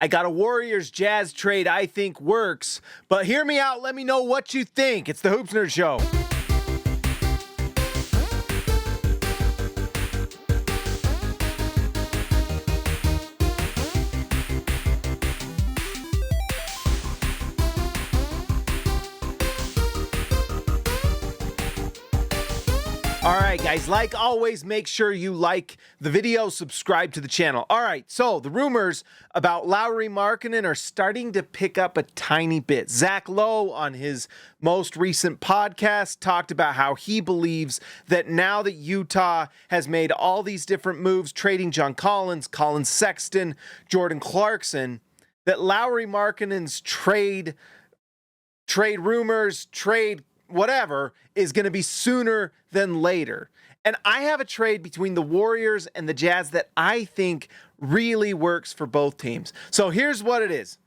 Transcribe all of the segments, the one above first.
I got a Warriors Jazz trade I think works, but hear me out. Let me know what you think. It's the Hoops Nerd Show. All right, guys, like always, make sure you like the video, subscribe to the channel. All right, so the rumors about Lauri Markkanen are starting to pick up a tiny bit. Zach Lowe, on his most recent podcast, talked about how he believes that now that Utah has made all these different moves, trading John Collins, Colin Sexton, Jordan Clarkson, that Lauri Markkanen's trade rumors, trade whatever, is going to be sooner than later. And I have a trade between the Warriors and the Jazz that I think really works for both teams. So here's what it is.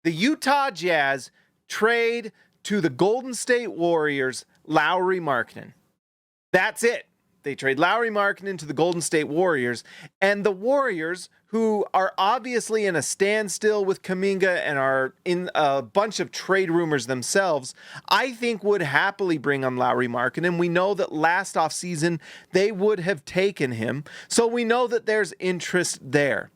The Utah Jazz trade to the Golden State Warriors Lauri Markkanen. That's it. They trade Lauri Markkanen to the Golden State Warriors, and the Warriors, who are obviously in a standstill with Kuminga and are in a bunch of trade rumors themselves, I think would happily bring on Lauri Markkanen. We know that last offseason they would have taken him, so we know that there's interest there.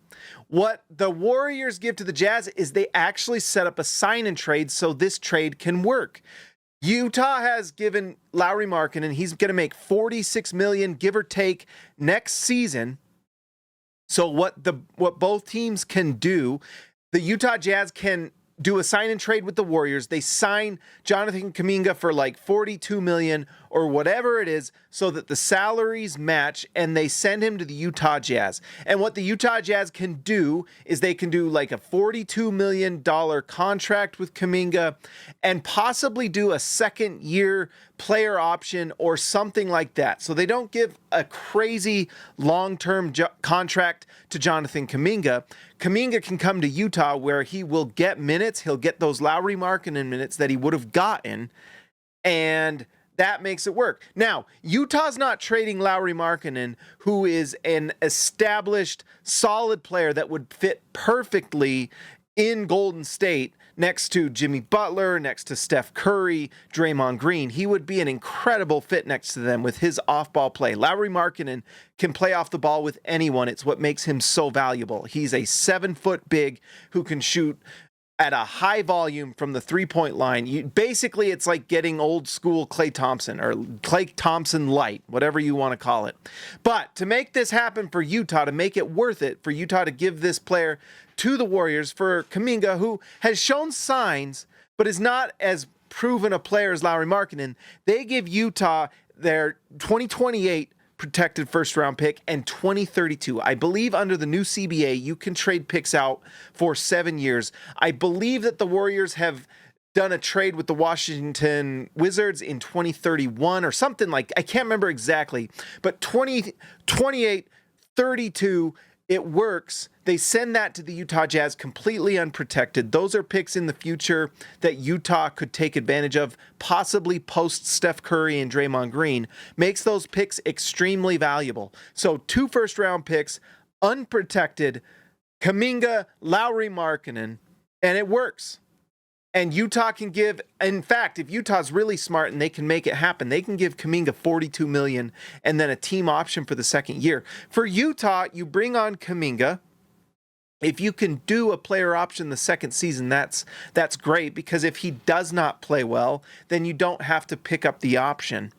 What the Warriors give to the Jazz is they actually set up a sign and trade so this trade can work. Utah has given Lauri Markkanen, he's going to make $46 million, give or take, next season. So what both teams can do, the Utah Jazz can do a sign and trade with the Warriors. They sign Jonathan Kuminga for like $42 million or whatever it is so that the salaries match, and they send him to the Utah Jazz. And what the Utah Jazz can do is they can do like a $42 million contract with Kuminga and possibly do a second year player option or something like that. So they don't give a crazy long-term contract to Jonathan Kuminga. Kuminga can come to Utah where he will get minutes. He'll get those Lauri Markkanen minutes that he would have gotten, and that makes it work. Now, Utah's not trading Lauri Markkanen, who is an established, solid player that would fit perfectly in Golden State next to Jimmy Butler, next to Steph Curry, Draymond Green. He would be an incredible fit next to them with his off-ball play. Lauri Markkanen can play off the ball with anyone. It's what makes him so valuable. He's a 7-foot big who can shoot at a high volume from the three-point line. Basically, it's like getting old school Klay Thompson or Klay Thompson light, whatever you want to call it. But to make this happen for Utah, to make it worth it for Utah to give this player to the Warriors, for Kuminga, who has shown signs but is not as proven a player as Lauri Markkanen, they give Utah their 2028 protected first-round pick and 2032. I believe under the new CBA, you can trade picks out for 7 years. I believe that the Warriors have done a trade with the Washington Wizards in 2031 or something like, I can't remember exactly, but 28, 32, it works. They send that to the Utah Jazz completely unprotected. Those are picks in the future that Utah could take advantage of, possibly post Steph Curry and Draymond Green. Makes those picks extremely valuable. So 2 first-round picks, unprotected, Kuminga, Lauri Markkanen, and it works. And Utah can give, in fact, if Utah's really smart and they can make it happen, they can give Kuminga $42 million and then a team option for the second year. For Utah, you bring on Kuminga. If you can do a player option the second season, that's great, because if he does not play well, then you don't have to pick up the option.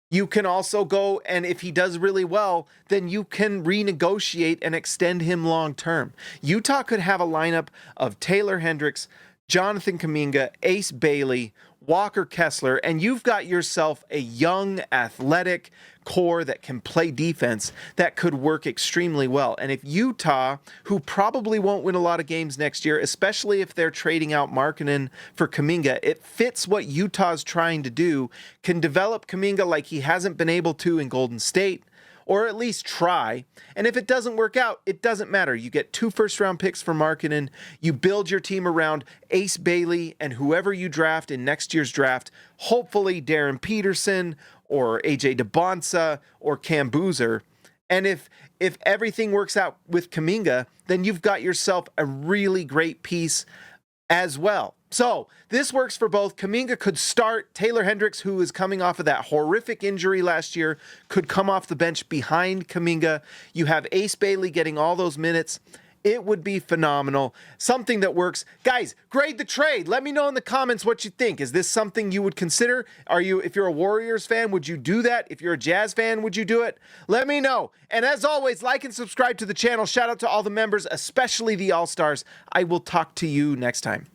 You can also go, and if he does really well, then you can renegotiate and extend him long term. Utah could have a lineup of Taylor Hendricks, Jonathan Kuminga, Ace Bailey, Walker Kessler, and you've got yourself a young, athletic core that can play defense that could work extremely well. And if Utah, who probably won't win a lot of games next year, especially if they're trading out Markkanen for Kuminga, it fits what Utah's trying to do, can develop Kuminga like he hasn't been able to in Golden State, or at least try. And if it doesn't work out, it doesn't matter. You get 2 first-round picks for Markkanen. You build your team around Ace Bailey and whoever you draft in next year's draft, hopefully Darren Peterson or AJ DeBonsa or Cam Boozer, And if everything works out with Kuminga, then you've got yourself a really great piece as well. So this works for both. Kuminga could start. Taylor Hendricks, who is coming off of that horrific injury last year, could come off the bench behind Kuminga. You have Ace Bailey getting all those minutes. It would be phenomenal. Something that works. Guys, grade the trade. Let me know in the comments what you think. Is this something you would consider? If you're a Warriors fan, would you do that? If you're a Jazz fan, would you do it? Let me know. And as always, like and subscribe to the channel. Shout out to all the members, especially the All-Stars. I will talk to you next time.